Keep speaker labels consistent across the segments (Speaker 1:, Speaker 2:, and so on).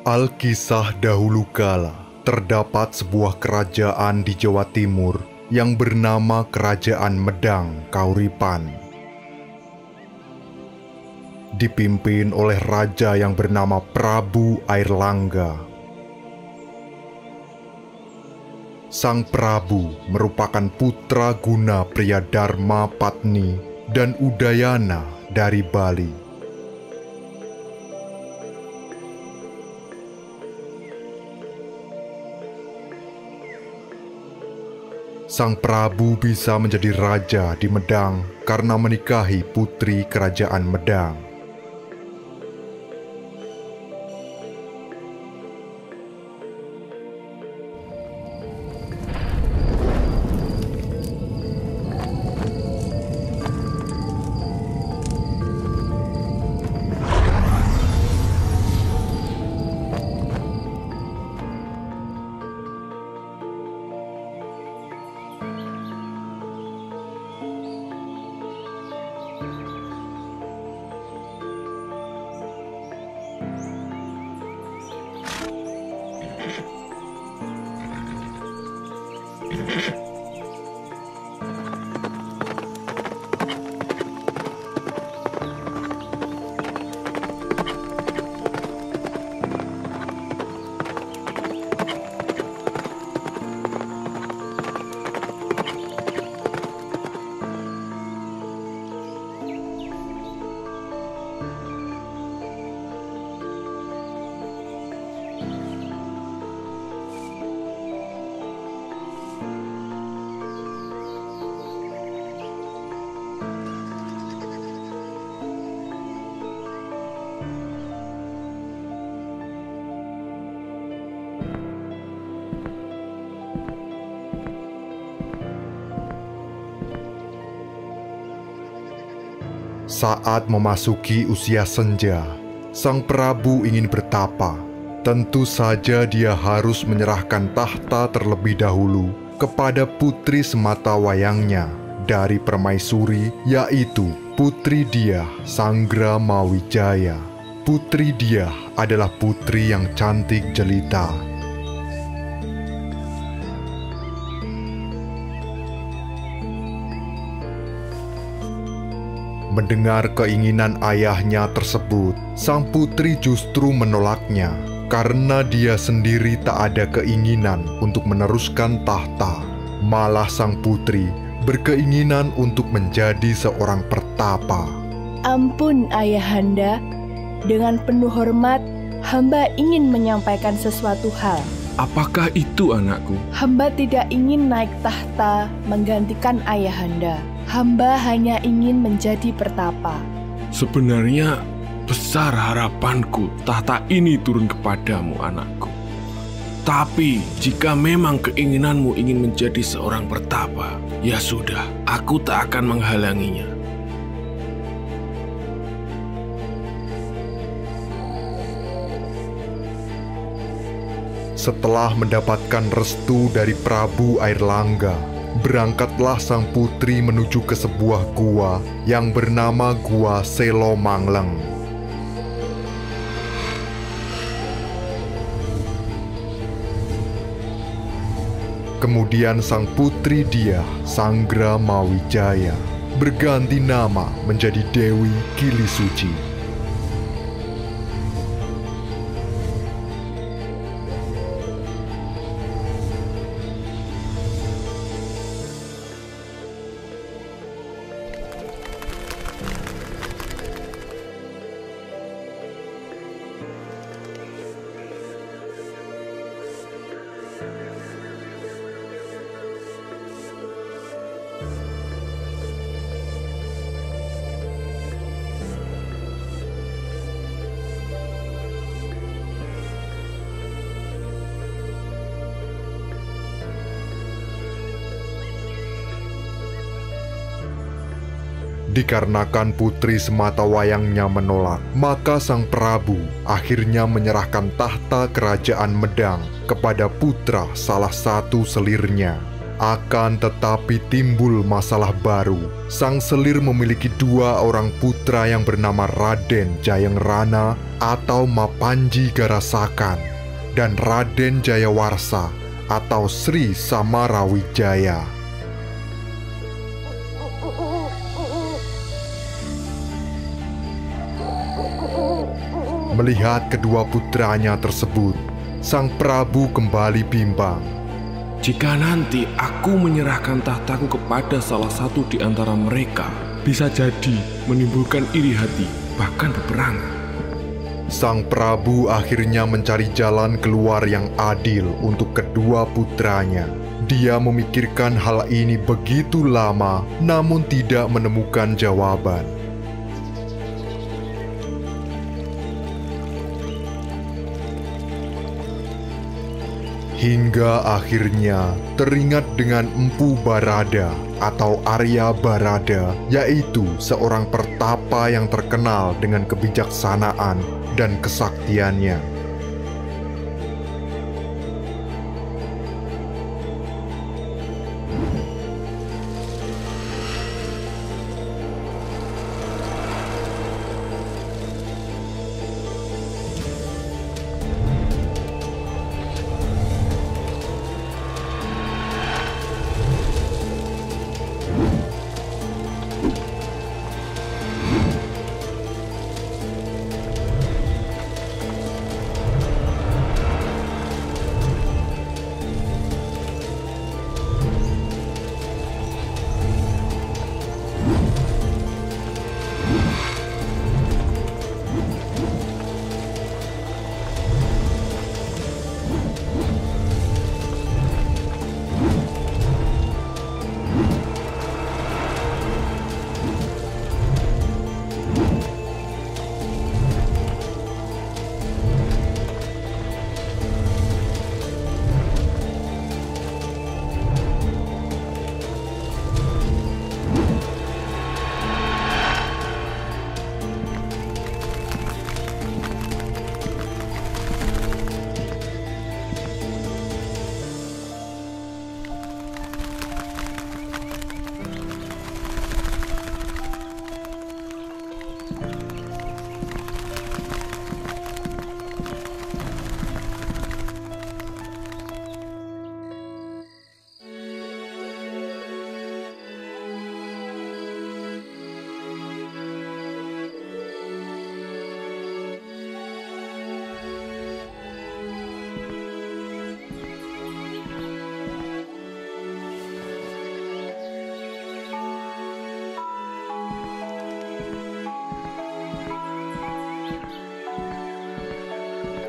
Speaker 1: Alkisah dahulu kala, terdapat sebuah kerajaan di Jawa Timur yang bernama Kerajaan Medang Kauripan. Dipimpin oleh raja yang bernama Prabu Airlangga. Sang Prabu merupakan putra guna pria Dharma Patni dan Udayana dari Bali. Sang Prabu bisa menjadi raja di Medang karena menikahi putri kerajaan Medang. Saat memasuki usia senja, Sang Prabu ingin bertapa. Tentu saja dia harus menyerahkan tahta terlebih dahulu kepada putri sematawayangnya dari permaisuri, yaitu Putri Diah Sanggra Mawijaya. Putri Diah adalah putri yang cantik jelita. Mendengar keinginan ayahnya tersebut, sang putri justru menolaknya karena dia sendiri tak ada keinginan untuk meneruskan tahta. Malah sang putri berkeinginan untuk menjadi seorang pertapa.
Speaker 2: Ampun ayahanda, dengan penuh hormat, hamba ingin menyampaikan sesuatu hal.
Speaker 3: Apakah itu anakku?
Speaker 2: Hamba tidak ingin naik tahta menggantikan ayahanda. Hamba hanya ingin menjadi pertapa.
Speaker 3: Sebenarnya besar harapanku tahta ini turun kepadamu, anakku. Tapi jika memang keinginanmu ingin menjadi seorang pertapa, ya sudah, aku tak akan menghalanginya.
Speaker 1: Setelah mendapatkan restu dari Prabu Airlangga, berangkatlah sang putri menuju ke sebuah gua yang bernama Gua Selo Mangleng. Kemudian sang putri Diah Sanggra Mawijaya berganti nama menjadi Dewi Kili Suci. Dikarenakan putri sematawayangnya menolak, maka sang Prabu akhirnya menyerahkan tahta kerajaan Medang kepada putra salah satu selirnya. Akan tetapi timbul masalah baru. Sang selir memiliki 2 orang putra yang bernama Raden Jayangrana atau Mapanji Garasakan dan Raden Jayawarsa atau Sri Samarawijaya. Melihat kedua putranya tersebut, Sang Prabu kembali bimbang.
Speaker 3: Jika nanti aku menyerahkan tahtaku kepada salah satu di antara mereka, bisa jadi menimbulkan iri hati, bahkan peperangan.
Speaker 1: Sang Prabu akhirnya mencari jalan keluar yang adil untuk kedua putranya. Dia memikirkan hal ini begitu lama, namun tidak menemukan jawaban. Hingga akhirnya teringat dengan Empu Barada atau Arya Barada, yaitu seorang pertapa yang terkenal dengan kebijaksanaan dan kesaktiannya.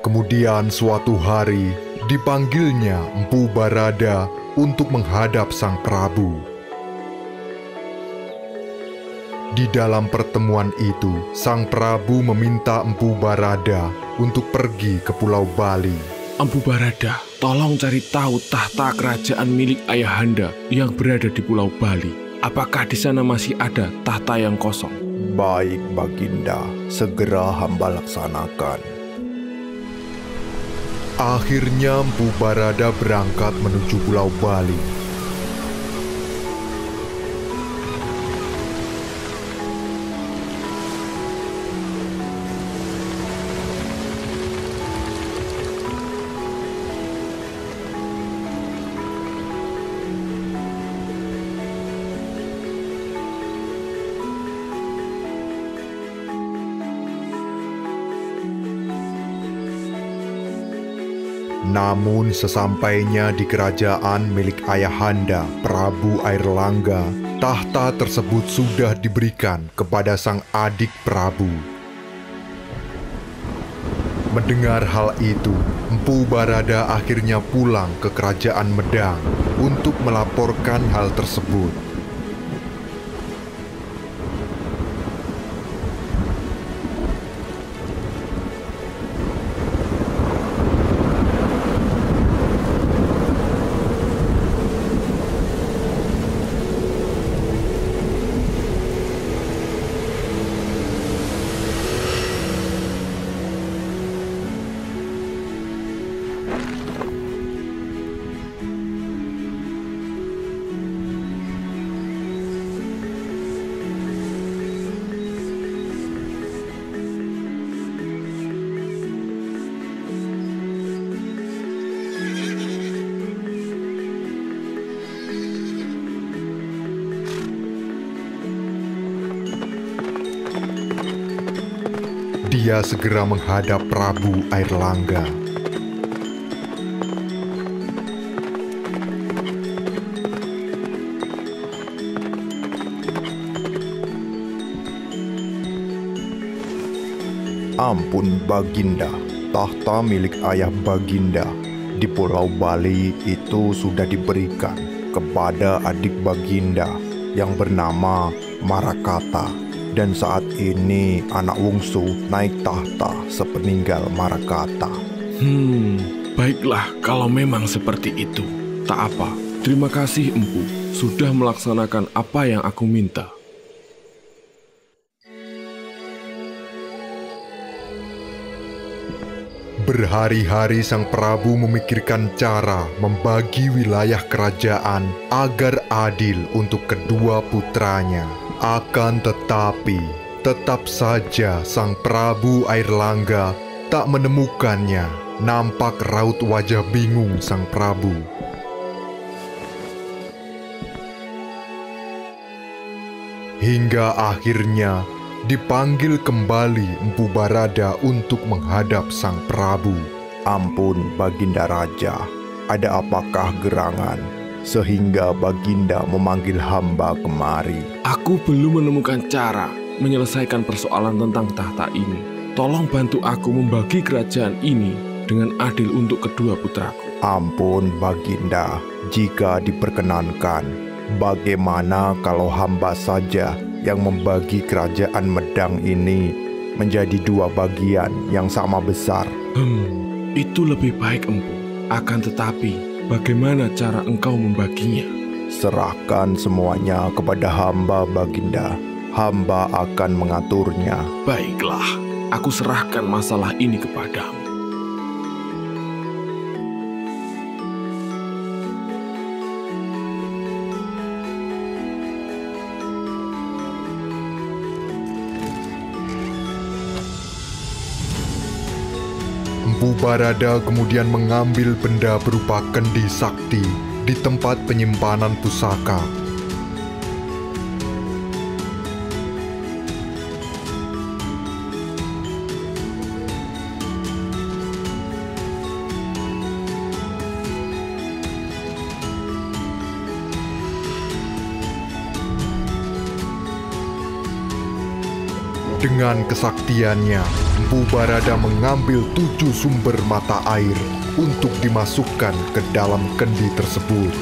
Speaker 1: Kemudian suatu hari dipanggilnya Empu Barada untuk menghadap Sang Prabu. Di dalam pertemuan itu, Sang Prabu meminta Empu Barada untuk pergi ke Pulau Bali.
Speaker 3: Empu Barada, tolong cari tahu tahta kerajaan milik Ayahanda yang berada di Pulau Bali. Apakah di sana masih ada tahta yang kosong?
Speaker 1: Baik, Baginda, segera hamba laksanakan. Akhirnya Empu Barada berangkat menuju Pulau Bali. Namun sesampainya di kerajaan milik Ayahanda, Prabu Airlangga, tahta tersebut sudah diberikan kepada sang adik Prabu. Mendengar hal itu, Empu Barada akhirnya pulang ke kerajaan Medang untuk melaporkan hal tersebut. Dia segera menghadap Prabu Airlangga.
Speaker 4: Ampun Baginda, tahta milik ayah Baginda di Pulau Bali itu sudah diberikan kepada adik Baginda yang bernama Marakata. Dan saat ini anak wungsu naik tahta sepeninggal Marakata.
Speaker 3: Baiklah kalau memang seperti itu. Tak apa, terima kasih Empu sudah melaksanakan apa yang aku minta.
Speaker 1: Berhari-hari sang Prabu memikirkan cara membagi wilayah kerajaan agar adil untuk kedua putranya. Akan tetapi, tetap saja sang Prabu Airlangga tak menemukannya. Nampak raut wajah bingung sang Prabu. Hingga akhirnya dipanggil kembali Empu Barada untuk menghadap sang Prabu.
Speaker 4: Ampun Baginda Raja, ada apakah gerangan sehingga Baginda memanggil hamba kemari?
Speaker 3: Aku belum menemukan cara menyelesaikan persoalan tentang tahta ini. Tolong bantu aku membagi kerajaan ini dengan adil untuk kedua putraku.
Speaker 4: Ampun Baginda, jika diperkenankan, bagaimana kalau hamba saja yang membagi kerajaan Medang ini menjadi dua bagian yang sama besar?
Speaker 3: Itu lebih baik Empu. Akan tetapi, bagaimana cara engkau membaginya?
Speaker 4: Serahkan semuanya kepada hamba Baginda. Hamba akan mengaturnya.
Speaker 3: Baiklah, aku serahkan masalah ini kepadamu.
Speaker 1: Empu Barada kemudian mengambil benda berupa kendi sakti di tempat penyimpanan pusaka. Dengan kesaktiannya, Empu Barada mengambil 7 sumber mata air untuk dimasukkan ke dalam kendi tersebut.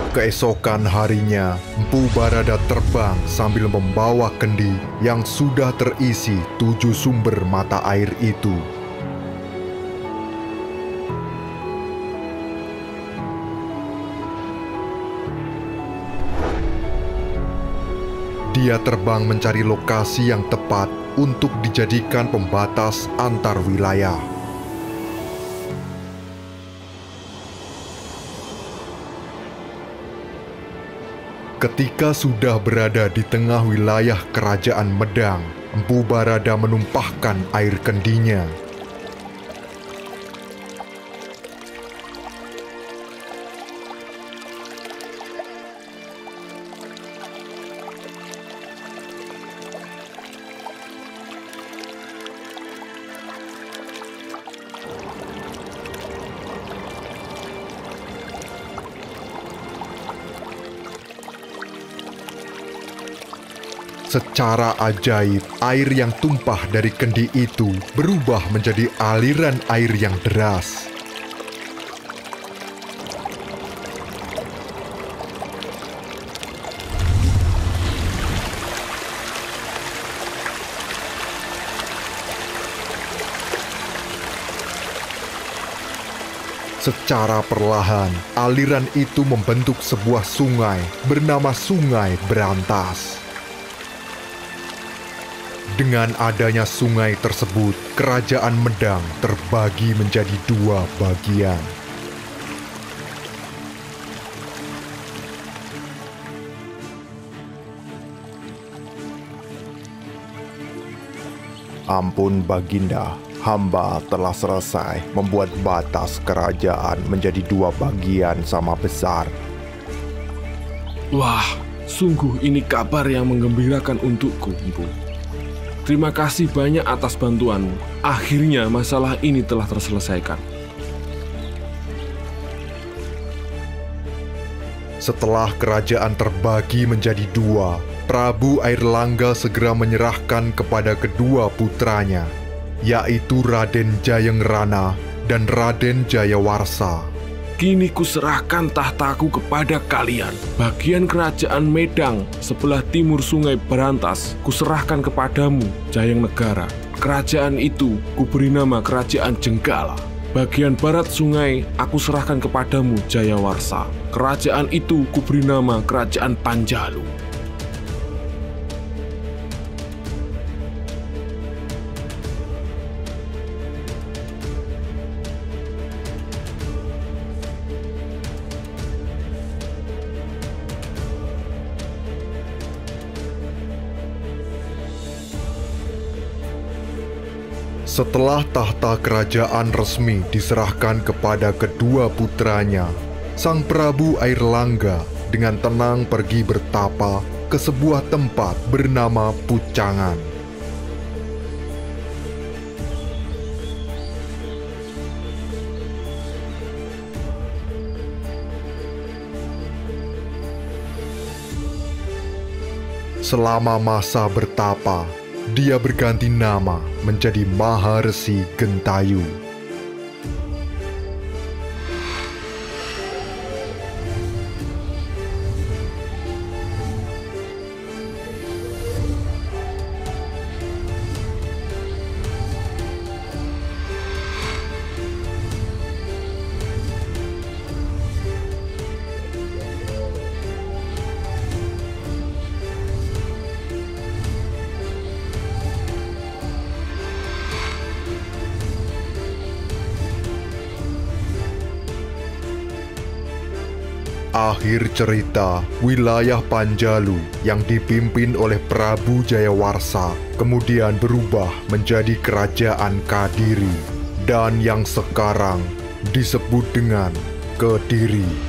Speaker 1: Keesokan harinya, Empu Barada terbang sambil membawa kendi yang sudah terisi 7 sumber mata air itu. Dia terbang mencari lokasi yang tepat untuk dijadikan pembatas antar wilayah. Ketika sudah berada di tengah wilayah kerajaan Medang, Empu Barada menumpahkan air kendinya. Secara ajaib, air yang tumpah dari kendi itu berubah menjadi aliran air yang deras. Secara perlahan, aliran itu membentuk sebuah sungai bernama Sungai Berantas. Dengan adanya sungai tersebut, kerajaan Medang terbagi menjadi 2 bagian.
Speaker 4: Ampun Baginda, hamba telah selesai membuat batas kerajaan menjadi 2 bagian sama besar.
Speaker 3: Wah, sungguh ini kabar yang menggembirakan untukku, Empu. Terima kasih banyak atas bantuanmu. Akhirnya masalah ini telah terselesaikan.
Speaker 1: Setelah kerajaan terbagi menjadi 2, Prabu Airlangga segera menyerahkan kepada kedua putranya, yaitu Raden Jayengrana dan Raden Jayawarsa.
Speaker 3: Kini kuserahkan tahtaku kepada kalian. Bagian kerajaan Medang sebelah timur Sungai Berantas kuserahkan kepadamu, Jayeng Negara. Kerajaan itu kuberi nama Kerajaan Jenggala. Bagian barat sungai aku serahkan kepadamu, Jayawarsa. Kerajaan itu kuberi nama Kerajaan Panjalu.
Speaker 1: Setelah tahta kerajaan resmi diserahkan kepada kedua putranya, Sang Prabu Airlangga dengan tenang pergi bertapa ke sebuah tempat bernama Pucangan. Selama masa bertapa, dia berganti nama menjadi Maharesi Gentayu. Akhir cerita, wilayah Panjalu yang dipimpin oleh Prabu Jayawarsa kemudian berubah menjadi Kerajaan Kadiri dan yang sekarang disebut dengan Kediri.